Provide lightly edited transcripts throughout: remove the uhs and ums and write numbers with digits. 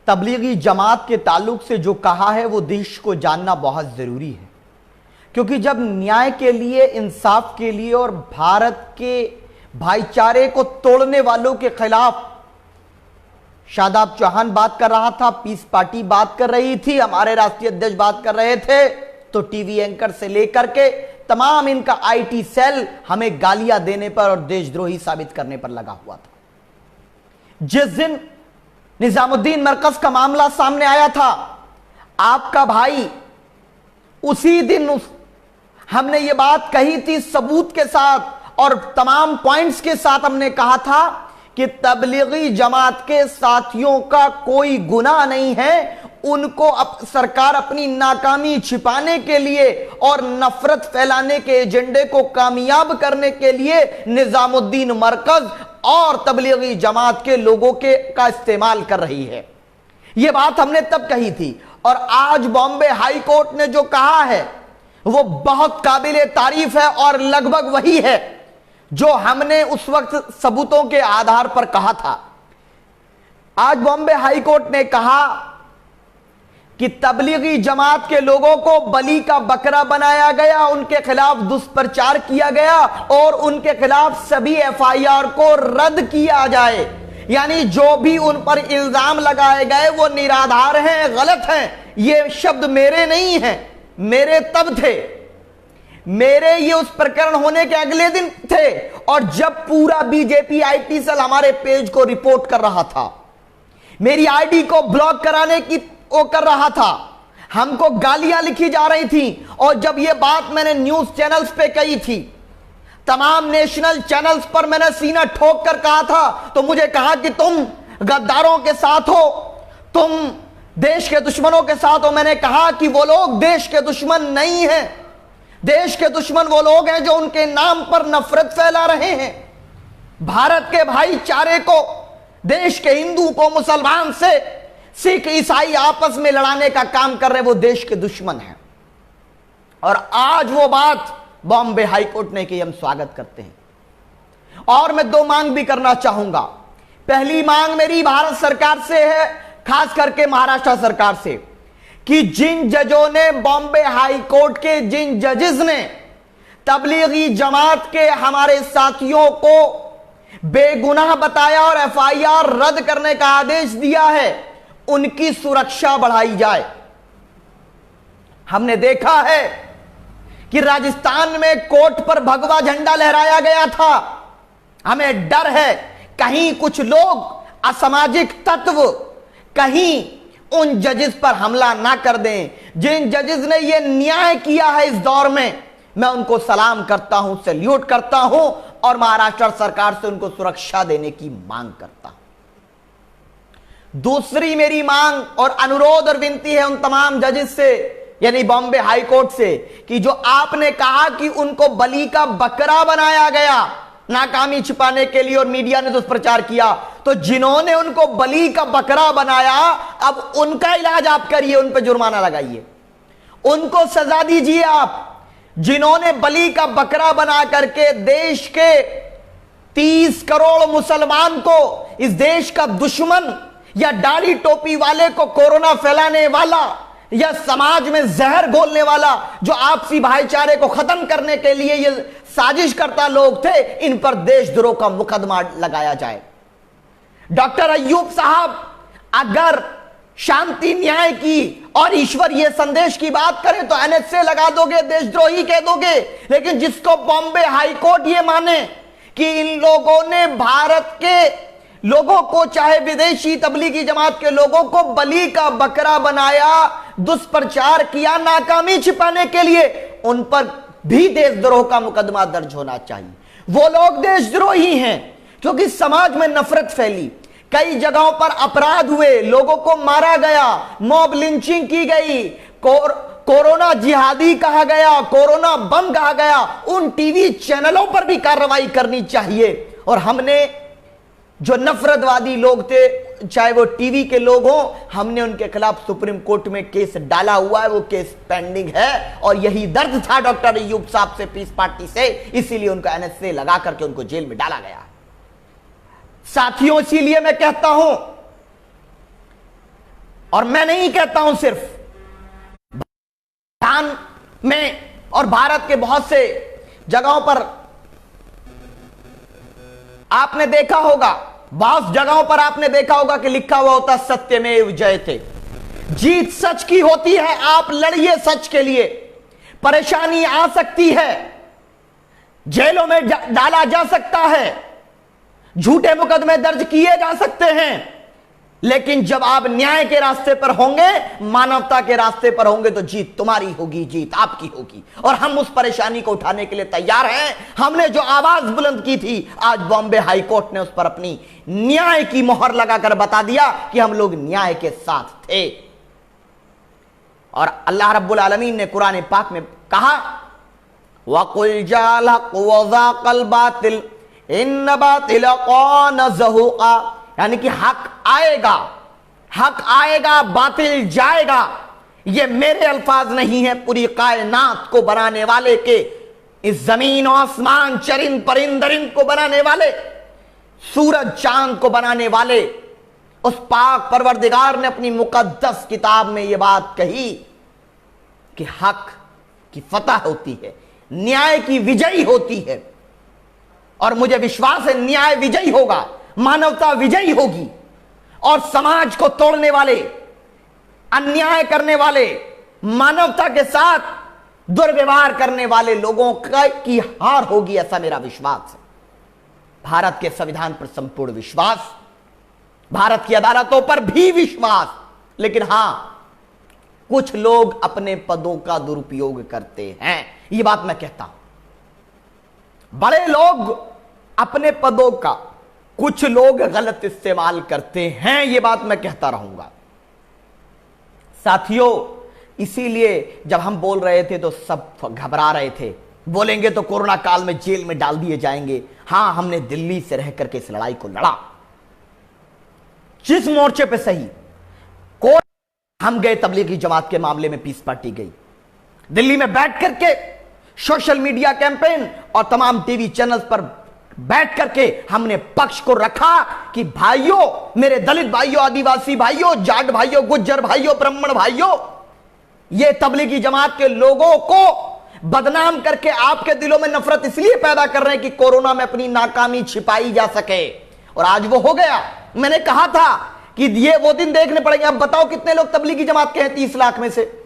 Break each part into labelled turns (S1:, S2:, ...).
S1: तबलीगी जमात के ताल्लुक से जो कहा है वो देश को जानना बहुत जरूरी है, क्योंकि जब न्याय के लिए, इंसाफ के लिए और भारत के भाईचारे को तोड़ने वालों के खिलाफ शादाब चौहान बात कर रहा था, पीस पार्टी बात कर रही थी, हमारे राष्ट्रीय अध्यक्ष बात कर रहे थे, तो टीवी एंकर से लेकर के तमाम इनका आईटी सेल हमें गालियां देने पर और देशद्रोही साबित करने पर लगा हुआ था। जिस दिन निजामुद्दीन मरकज का मामला सामने आया था, आपका भाई उसी दिन हमने ये बात कही थी सबूत के साथ और तमाम पॉइंट्स के साथ। हमने कहा था कि तबलीगी जमात के साथियों का कोई गुनाह नहीं है, उनको सरकार अपनी नाकामी छिपाने के लिए और नफरत फैलाने के एजेंडे को कामयाब करने के लिए निजामुद्दीन मरकज और तबलीगी जमात के लोगों का इस्तेमाल कर रही है। यह बात हमने तब कही थी और आज बॉम्बे हाई कोर्ट ने जो कहा है वो बहुत काबिले तारीफ है और लगभग वही है जो हमने उस वक्त सबूतों के आधार पर कहा था। आज बॉम्बे हाई कोर्ट ने कहा कि तबलीगी जमात के लोगों को बलि का बकरा बनाया गया, उनके खिलाफ दुष्प्रचार किया गया और उनके खिलाफ सभी एफआईआर को रद्द किया जाए। यानी जो भी उन पर इल्जाम लगाए गए वो निराधार हैं, गलत हैं। ये शब्द मेरे नहीं हैं, मेरे तब थे, मेरे ये उस प्रकरण होने के अगले दिन थे और जब पूरा बीजेपी आईटी सेल हमारे पेज को रिपोर्ट कर रहा था, मेरी आईडी को ब्लॉक कराने की वो कर रहा था, हमको गालियां लिखी जा रही थी। और जब ये बात मैंने न्यूज चैनल्स पे कही थी, तमाम नेशनल चैनल्स पर मैंने सीना ठोक कर कहा था, तो मुझे कहा कि तुम गद्दारों के साथ हो, तुम देश के दुश्मनों के साथ हो। मैंने कहा कि वो लोग देश के दुश्मन नहीं हैं, देश के दुश्मन वो लोग हैं जो उनके नाम पर नफरत फैला रहे हैं, भारत के भाईचारे को, देश के हिंदू को मुसलमान से, सिख ईसाई आपस में लड़ाने का काम कर रहे, वो देश के दुश्मन हैं। और आज वो बात बॉम्बे हाई कोर्ट ने की, हम स्वागत करते हैं। और मैं दो मांग भी करना चाहूंगा। पहली मांग मेरी भारत सरकार से है, खास करके महाराष्ट्र सरकार से, कि जिन जजों ने, बॉम्बे हाई कोर्ट के जिन जजेस ने तबलीगी जमात के हमारे साथियों को बेगुनाह बताया और एफआईआर रद्द करने का आदेश दिया है, उनकी सुरक्षा बढ़ाई जाए। हमने देखा है कि राजस्थान में कोर्ट पर भगवा झंडा लहराया गया था। हमें डर है कहीं कुछ लोग असामाजिक तत्व कहीं उन जजेस पर हमला ना कर दें। जिन जजेस ने यह न्याय किया है इस दौर में, मैं उनको सलाम करता हूं, सैल्यूट करता हूं और महाराष्ट्र सरकार से उनको सुरक्षा देने की मांग करता हूं। दूसरी मेरी मांग और अनुरोध और विनती है उन तमाम जजेस से, यानी बॉम्बे हाई कोर्ट से, कि जो आपने कहा कि उनको बलि का बकरा बनाया गया नाकामी छिपाने के लिए और मीडिया ने दुष्प्रचार किया, तो जिन्होंने उनको बलि का बकरा बनाया, अब उनका इलाज आप करिए, उन पर जुर्माना लगाइए, उनको सजा दीजिए। आप जिन्होंने बलि का बकरा बना करके देश के 30 करोड़ मुसलमान को, इस देश का दुश्मन या दाढ़ी टोपी वाले को, कोरोना फैलाने वाला या समाज में जहर घोलने वाला, जो आपसी भाईचारे को खत्म करने के लिए ये साजिश करता लोग थे, इन पर देशद्रोह का मुकदमा लगाया जाए। डॉक्टर अय्यूब साहब अगर शांति, न्याय की और ईश्वर ये संदेश की बात करें तो एनएसए लगा दोगे, देशद्रोही कह दोगे। लेकिन जिसको बॉम्बे हाई कोर्ट ये माने कि इन लोगों ने भारत के लोगों को, चाहे विदेशी तबलीगी जमात के लोगों को बलि का बकरा बनाया, दुष्प्रचार किया नाकामी छिपाने के लिए, उन पर भी देशद्रोह का मुकदमा दर्ज होना चाहिए। वो लोग देशद्रोही हैं क्योंकि समाज में नफरत फैली, कई जगहों पर अपराध हुए, लोगों को मारा गया, मॉब लिंचिंग की गई, कोरोना जिहादी कहा गया, कोरोना बम कहा गया। उन टीवी चैनलों पर भी कार्रवाई करनी चाहिए। और हमने जो नफरतवादी लोग थे, चाहे वो टीवी के लोग हों, हमने उनके खिलाफ सुप्रीम कोर्ट में केस डाला हुआ है, वो केस पेंडिंग है। और यही दर्द था डॉक्टर अय्यूब साहब से, पीस पार्टी से, इसीलिए उनको एनएसए लगा करके उनको जेल में डाला गया। साथियों, इसीलिए मैं कहता हूं और मैं नहीं कहता हूं सिर्फ पाकिस्तान में और भारत के बहुत से जगहों पर आपने देखा होगा, बहुत जगहों पर आपने देखा होगा कि लिखा हुआ होता सत्यमेव जयते। जीत सच की होती है, आप लड़िए सच के लिए। परेशानी आ सकती है, जेलों में डाला जा सकता है, झूठे मुकदमे दर्ज किए जा सकते हैं, लेकिन जब आप न्याय के रास्ते पर होंगे, मानवता के रास्ते पर होंगे, तो जीत तुम्हारी होगी, जीत आपकी होगी। और हम उस परेशानी को उठाने के लिए तैयार हैं। हमने जो आवाज बुलंद की थी, आज बॉम्बे हाई कोर्ट ने उस पर अपनी न्याय की मोहर लगाकर बता दिया कि हम लोग न्याय के साथ थे। और अल्लाह रब्बुल आलमीन ने कुरान पाक में कहा, वकुल जाल हक वज़ाक़ल बातिल इन्न बातिल कान ज़हूक़ा, यानी कि हक आएगा, बातिल जाएगा। ये मेरे अल्फाज नहीं है, पूरी कायनात को बनाने वाले के, इस जमीन और आसमान, चरिंद परिंद दरिंद को बनाने वाले, सूरज चांद को बनाने वाले उस पाक परवरदिगार ने अपनी मुकद्दस किताब में यह बात कही कि हक की फतह होती है, न्याय की विजयी होती है। और मुझे विश्वास है न्याय विजयी होगा, मानवता विजयी होगी, और समाज को तोड़ने वाले, अन्याय करने वाले, मानवता के साथ दुर्व्यवहार करने वाले लोगों की हार होगी, ऐसा मेरा विश्वास है। भारत के संविधान पर संपूर्ण विश्वास, भारत की अदालतों पर भी विश्वास, लेकिन हां, कुछ लोग अपने पदों का दुरुपयोग करते हैं, यह बात मैं कहता हूं। बड़े लोग अपने पदों का कुछ लोग गलत इस्तेमाल करते हैं, यह बात मैं कहता रहूंगा। साथियों, इसीलिए जब हम बोल रहे थे तो सब घबरा रहे थे, बोलेंगे तो कोरोना काल में जेल में डाल दिए जाएंगे। हां, हमने दिल्ली से रह करके इस लड़ाई को लड़ा, जिस मोर्चे पे सही। हम गए तबलीगी जमात के मामले में, पीस पार्टी गई दिल्ली में बैठ करके, सोशल मीडिया कैंपेन और तमाम टीवी चैनल्स पर बैठ करके हमने पक्ष को रखा कि भाइयों, मेरे दलित भाइयों, आदिवासी भाइयों, जाट भाइयों, गुज्जर भाइयों, ब्राह्मण भाइयों, ये तबलीगी जमात के लोगों को बदनाम करके आपके दिलों में नफरत इसलिए पैदा कर रहे हैं कि कोरोना में अपनी नाकामी छिपाई जा सके, और आज वो हो गया। मैंने कहा था कि ये वो दिन देखने पड़ेंगे। अब बताओ कितने लोग तबलीगी जमात के हैं 30 लाख में से?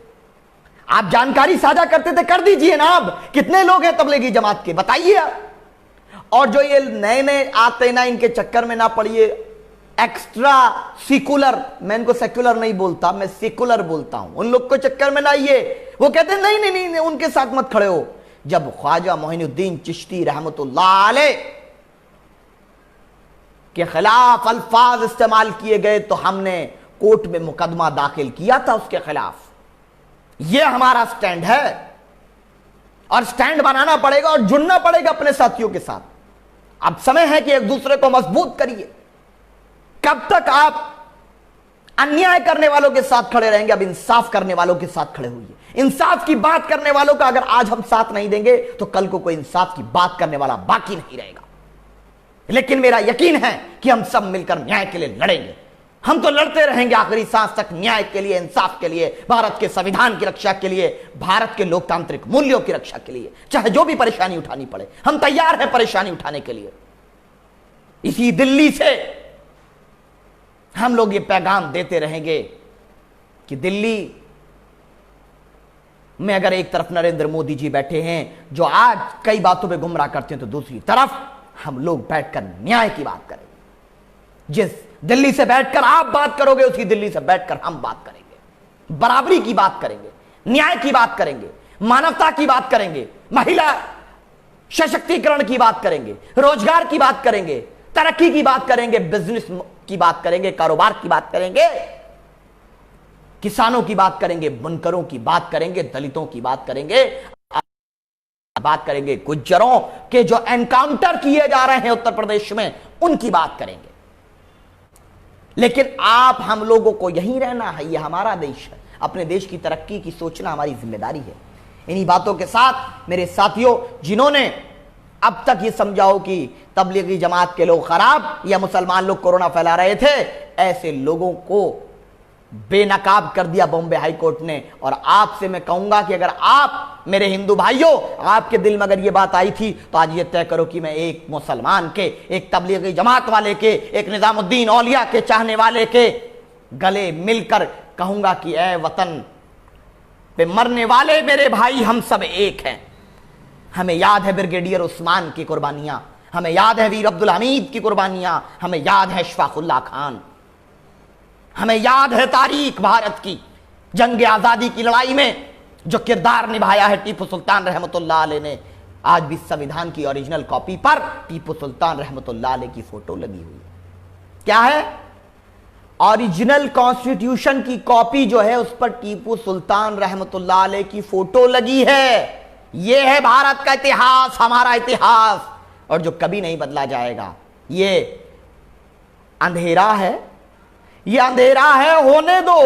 S1: आप जानकारी साझा करते थे, कर दीजिए ना। अब कितने लोग हैं तबलीगी जमात के, बताइए आप। और जो ये नए नए आते ना, इनके चक्कर में ना पड़िए। एक्स्ट्रा सेकुलर, मैं इनको सेकुलर नहीं बोलता, मैं सेकुलर बोलता हूं, उन लोग को चक्कर में ना आइए। वो कहते हैं नहीं नहीं नहीं, नहीं उनके साथ मत खड़े हो। जब ख्वाजा मोइनुद्दीन चिश्ती रहमतुल्लाह अलैह के खिलाफ अल्फाज इस्तेमाल किए गए तो हमने कोर्ट में मुकदमा दाखिल किया था उसके खिलाफ। यह हमारा स्टैंड है, और स्टैंड बनाना पड़ेगा और जुड़ना पड़ेगा अपने साथियों के साथ। अब समय है कि एक दूसरे को मजबूत करिए। कब तक आप अन्याय करने वालों के साथ खड़े रहेंगे? अब इंसाफ करने वालों के साथ खड़े होइए। इंसाफ की बात करने वालों का अगर आज हम साथ नहीं देंगे तो कल को कोई इंसाफ की बात करने वाला बाकी नहीं रहेगा। लेकिन मेरा यकीन है कि हम सब मिलकर न्याय के लिए लड़ेंगे। हम तो लड़ते रहेंगे आखिरी सांस तक, न्याय के लिए, इंसाफ के लिए, भारत के संविधान की रक्षा के लिए, भारत के लोकतांत्रिक मूल्यों की रक्षा के लिए। चाहे जो भी परेशानी उठानी पड़े, हम तैयार हैं परेशानी उठाने के लिए। इसी दिल्ली से हम लोग ये पैगाम देते रहेंगे कि दिल्ली में अगर एक तरफ नरेंद्र मोदी जी बैठे हैं जो आज कई बातों पे गुमराह करते हैं, तो दूसरी तरफ हम लोग बैठकर न्याय की बात करेंगे। जिस दिल्ली से बैठकर आप बात करोगे, उसी दिल्ली से बैठकर हम बात करेंगे। बराबरी की बात करेंगे, न्याय की बात करेंगे, मानवता की बात करेंगे, महिला सशक्तिकरण की बात करेंगे, रोजगार की बात करेंगे, तरक्की की बात करेंगे, बिजनेस की बात करेंगे, कारोबार की बात करेंगे, किसानों की बात करेंगे, बुनकरों की बात करेंगे, दलितों की बात करेंगे, बात करेंगे गुज्जरों के जो एनकाउंटर किए जा रहे हैं उत्तर प्रदेश में, उनकी बात करेंगे। लेकिन आप हम लोगों को यहीं रहना है, यह हमारा देश है। अपने देश की तरक्की की सोचना हमारी जिम्मेदारी है। इन्हीं बातों के साथ मेरे साथियों, जिन्होंने अब तक ये समझाओ कि तबलीगी जमात के लोग खराब या मुसलमान लोग कोरोना फैला रहे थे, ऐसे लोगों को बेनकाब कर दिया बॉम्बे हाई कोर्ट ने। और आपसे मैं कहूंगा कि अगर आप मेरे हिंदू भाइयों, आपके दिल में अगर ये बात आई थी तो आज ये तय करो कि मैं एक मुसलमान के, एक तबलीगी जमात वाले के, एक निजामुद्दीन औलिया के चाहने वाले के गले मिलकर कहूंगा कि ऐ वतन पे मरने वाले मेरे भाई, हम सब एक हैं। हमें याद है ब्रिगेडियर उस्मान की कुर्बानियां, हमें याद है वीर अब्दुल हमीद की कुर्बानियां, हमें याद है अशफाकुल्लाह खान, हमें याद है तारीख भारत की जंग आजादी की लड़ाई में जो किरदार निभाया है टीपू सुल्तान रहमतुल्लाह अलैह ने। आज भी संविधान की ओरिजिनल कॉपी पर टीपू सुल्तान रहमतुल्लाह अलैह की फोटो लगी हुई है। क्या है? ओरिजिनल कॉन्स्टिट्यूशन की कॉपी जो है उस पर टीपू सुल्तान रहमतुल्लाह अलैह की फोटो लगी है। यह है भारत का इतिहास, हमारा इतिहास, और जो कभी नहीं बदला जाएगा। ये अंधेरा है, ये अंधेरा है, होने दो,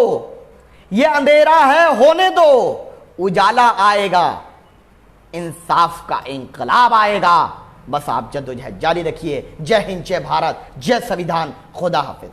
S1: ये अंधेरा है, होने दो, उजाला आएगा, इंसाफ का इंकलाब आएगा। बस आप जद्दोजहद जारी रखिए। जय हिंद, जय भारत, जय संविधान, खुदा हाफिज।